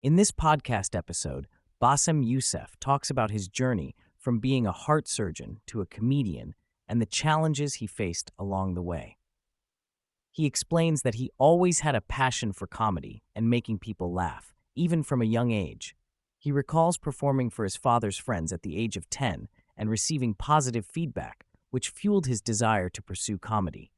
In this podcast episode, Bassem Youssef talks about his journey from being a heart surgeon to a comedian and the challenges he faced along the way. He explains that he always had a passion for comedy and making people laugh, even from a young age. He recalls performing for his father's friends at the age of 10 and receiving positive feedback, which fueled his desire to pursue comedy.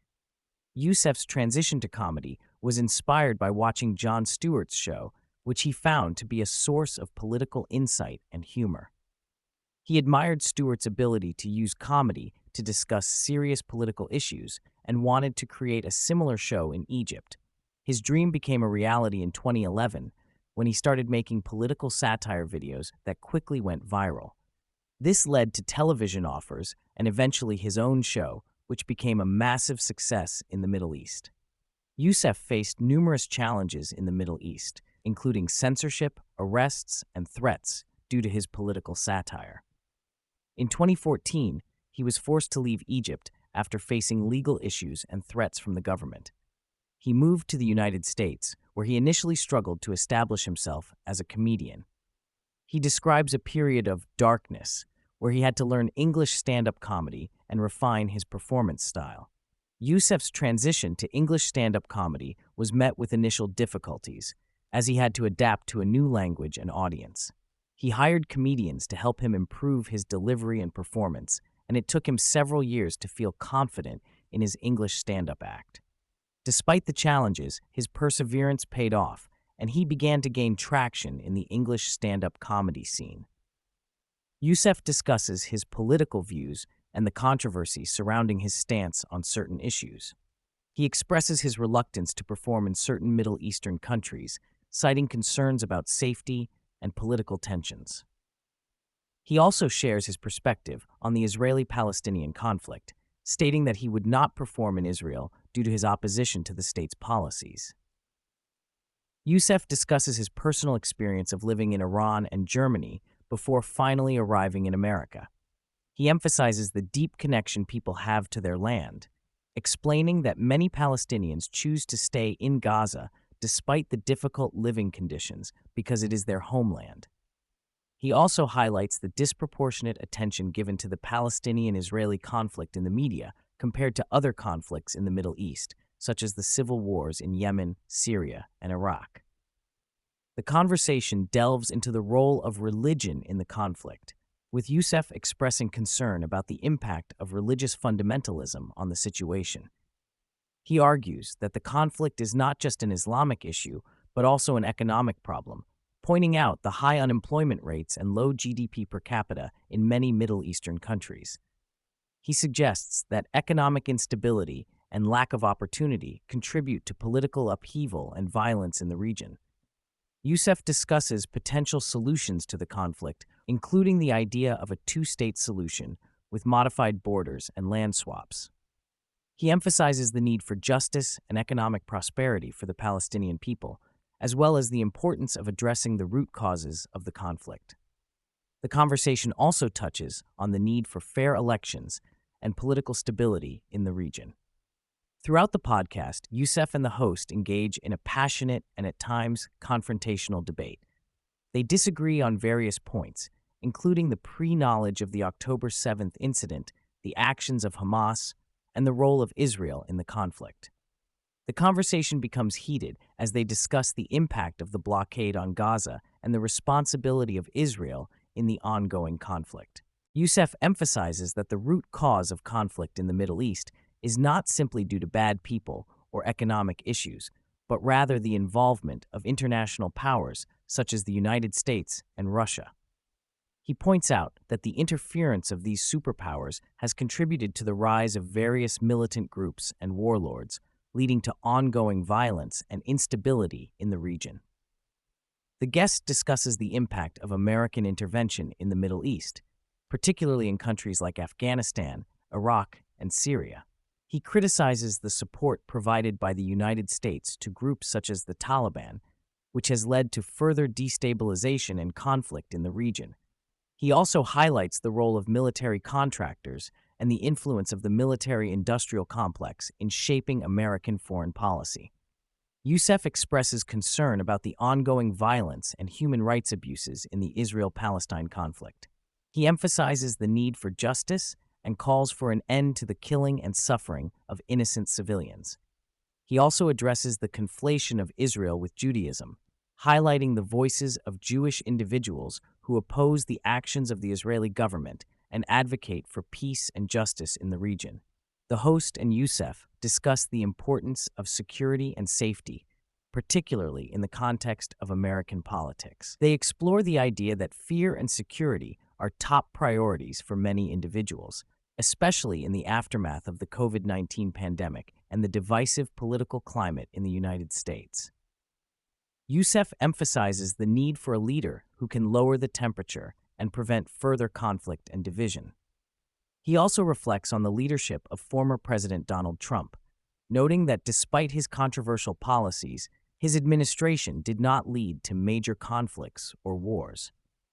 Youssef's transition to comedy was inspired by watching Jon Stewart's show, which he found to be a source of political insight and humor. He admired Stewart's ability to use comedy to discuss serious political issues and wanted to create a similar show in Egypt. His dream became a reality in 2011 when he started making political satire videos that quickly went viral. This led to television offers and eventually his own show, which became a massive success in the Middle East. Youssef faced numerous challenges in the Middle East, including censorship, arrests, and threats due to his political satire. In 2014, he was forced to leave Egypt after facing legal issues and threats from the government. He moved to the United States, where he initially struggled to establish himself as a comedian. He describes a period of darkness, where he had to learn English stand-up comedy and refine his performance style. Youssef's transition to English stand-up comedy was met with initial difficulties, as he had to adapt to a new language and audience. He hired comedians to help him improve his delivery and performance, and it took him several years to feel confident in his English stand-up act. Despite the challenges, his perseverance paid off, and he began to gain traction in the English stand-up comedy scene. Youssef discusses his political views and the controversy surrounding his stance on certain issues. He expresses his reluctance to perform in certain Middle Eastern countries, citing concerns about safety and political tensions. He also shares his perspective on the Israeli-Palestinian conflict, stating that he would not perform in Israel due to his opposition to the state's policies. Youssef discusses his personal experience of living in Iran and Germany before finally arriving in America. He emphasizes the deep connection people have to their land, explaining that many Palestinians choose to stay in Gaza despite the difficult living conditions because it is their homeland. He also highlights the disproportionate attention given to the Palestinian-Israeli conflict in the media compared to other conflicts in the Middle East, such as the civil wars in Yemen, Syria, and Iraq. The conversation delves into the role of religion in the conflict, with Youssef expressing concern about the impact of religious fundamentalism on the situation. He argues that the conflict is not just an Islamic issue, but also an economic problem, pointing out the high unemployment rates and low GDP per capita in many Middle Eastern countries. He suggests that economic instability and lack of opportunity contribute to political upheaval and violence in the region. Youssef discusses potential solutions to the conflict, including the idea of a two-state solution with modified borders and land swaps. He emphasizes the need for justice and economic prosperity for the Palestinian people, as well as the importance of addressing the root causes of the conflict. The conversation also touches on the need for fair elections and political stability in the region. Throughout the podcast, Youssef and the host engage in a passionate and at times confrontational debate. They disagree on various points, including the pre-knowledge of the October 7th incident, the actions of Hamas, and the role of Israel in the conflict. The conversation becomes heated as they discuss the impact of the blockade on Gaza and the responsibility of Israel in the ongoing conflict. Youssef emphasizes that the root cause of conflict in the Middle East is not simply due to bad people or economic issues, but rather the involvement of international powers such as the United States and Russia. He points out that the interference of these superpowers has contributed to the rise of various militant groups and warlords, leading to ongoing violence and instability in the region. The guest discusses the impact of American intervention in the Middle East, particularly in countries like Afghanistan, Iraq, and Syria. He criticizes the support provided by the United States to groups such as the Taliban, which has led to further destabilization and conflict in the region. He also highlights the role of military contractors and the influence of the military-industrial complex in shaping American foreign policy. Youssef expresses concern about the ongoing violence and human rights abuses in the Israel-Palestine conflict. He emphasizes the need for justice and calls for an end to the killing and suffering of innocent civilians. He also addresses the conflation of Israel with Judaism, highlighting the voices of Jewish individuals who oppose the actions of the Israeli government and advocate for peace and justice in the region. The host and Youssef discuss the importance of security and safety, particularly in the context of American politics. They explore the idea that fear and security are top priorities for many individuals, especially in the aftermath of the COVID-19 pandemic and the divisive political climate in the United States. Youssef emphasizes the need for a leader who can lower the temperature and prevent further conflict and division. He also reflects on the leadership of former President Donald Trump, noting that despite his controversial policies, his administration did not lead to major conflicts or wars.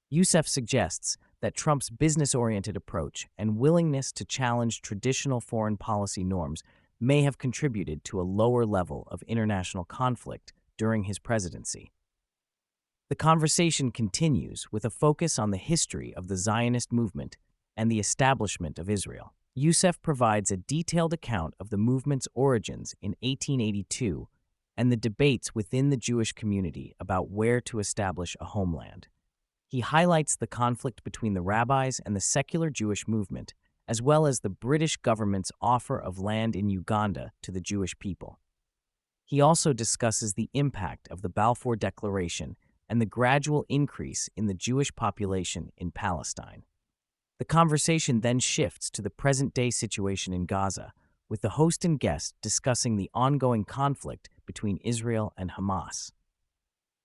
Youssef suggests that Trump's business-oriented approach and willingness to challenge traditional foreign policy norms may have contributed to a lower level of international conflict during his presidency. The conversation continues with a focus on the history of the Zionist movement and the establishment of Israel. Youssef provides a detailed account of the movement's origins in 1882 and the debates within the Jewish community about where to establish a homeland. He highlights the conflict between the rabbis and the secular Jewish movement, as well as the British government's offer of land in Uganda to the Jewish people. He also discusses the impact of the Balfour Declaration and the gradual increase in the Jewish population in Palestine. The conversation then shifts to the present-day situation in Gaza, with the host and guest discussing the ongoing conflict between Israel and Hamas.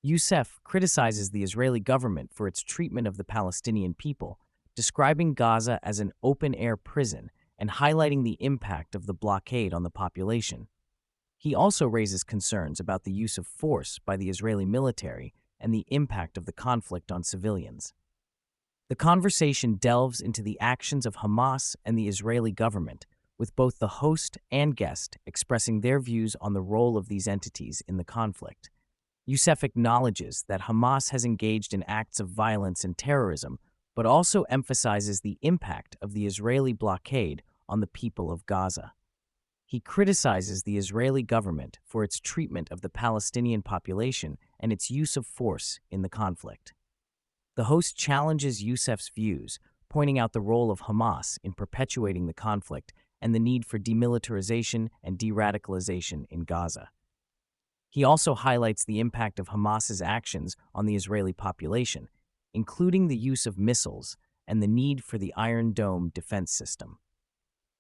Youssef criticizes the Israeli government for its treatment of the Palestinian people, describing Gaza as an open-air prison and highlighting the impact of the blockade on the population. He also raises concerns about the use of force by the Israeli military and the impact of the conflict on civilians. The conversation delves into the actions of Hamas and the Israeli government, with both the host and guest expressing their views on the role of these entities in the conflict. Youssef acknowledges that Hamas has engaged in acts of violence and terrorism, but also emphasizes the impact of the Israeli blockade on the people of Gaza. He criticizes the Israeli government for its treatment of the Palestinian population and its use of force in the conflict. The host challenges Youssef's views, pointing out the role of Hamas in perpetuating the conflict and the need for demilitarization and de-radicalization in Gaza. He also highlights the impact of Hamas's actions on the Israeli population, including the use of missiles and the need for the Iron Dome defense system.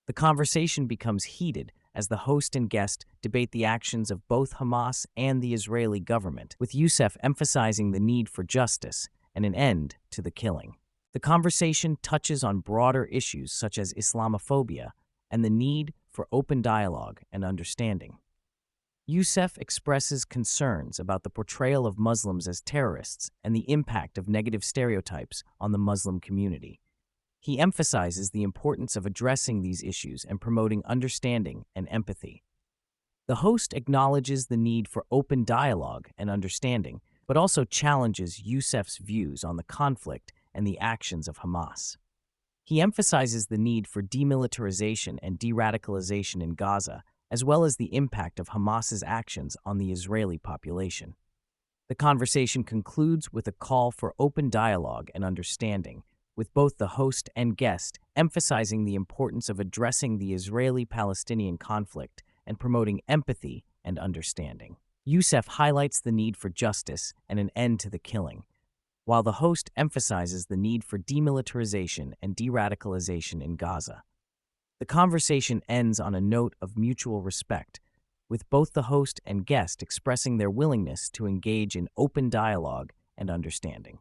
The conversation becomes heated as the host and guest debate the actions of both Hamas and the Israeli government, with Youssef emphasizing the need for justice and an end to the killing. The conversation touches on broader issues such as Islamophobia and the need for open dialogue and understanding. Youssef expresses concerns about the portrayal of Muslims as terrorists and the impact of negative stereotypes on the Muslim community. He emphasizes the importance of addressing these issues and promoting understanding and empathy. The host acknowledges the need for open dialogue and understanding, but also challenges Youssef's views on the conflict and the actions of Hamas. He emphasizes the need for demilitarization and de-radicalization in Gaza, as well as the impact of Hamas's actions on the Israeli population. The conversation concludes with a call for open dialogue and understanding, with both the host and guest emphasizing the importance of addressing the Israeli-Palestinian conflict and promoting empathy and understanding. Youssef highlights the need for justice and an end to the killing, while the host emphasizes the need for demilitarization and de-radicalization in Gaza. The conversation ends on a note of mutual respect, with both the host and guest expressing their willingness to engage in open dialogue and understanding.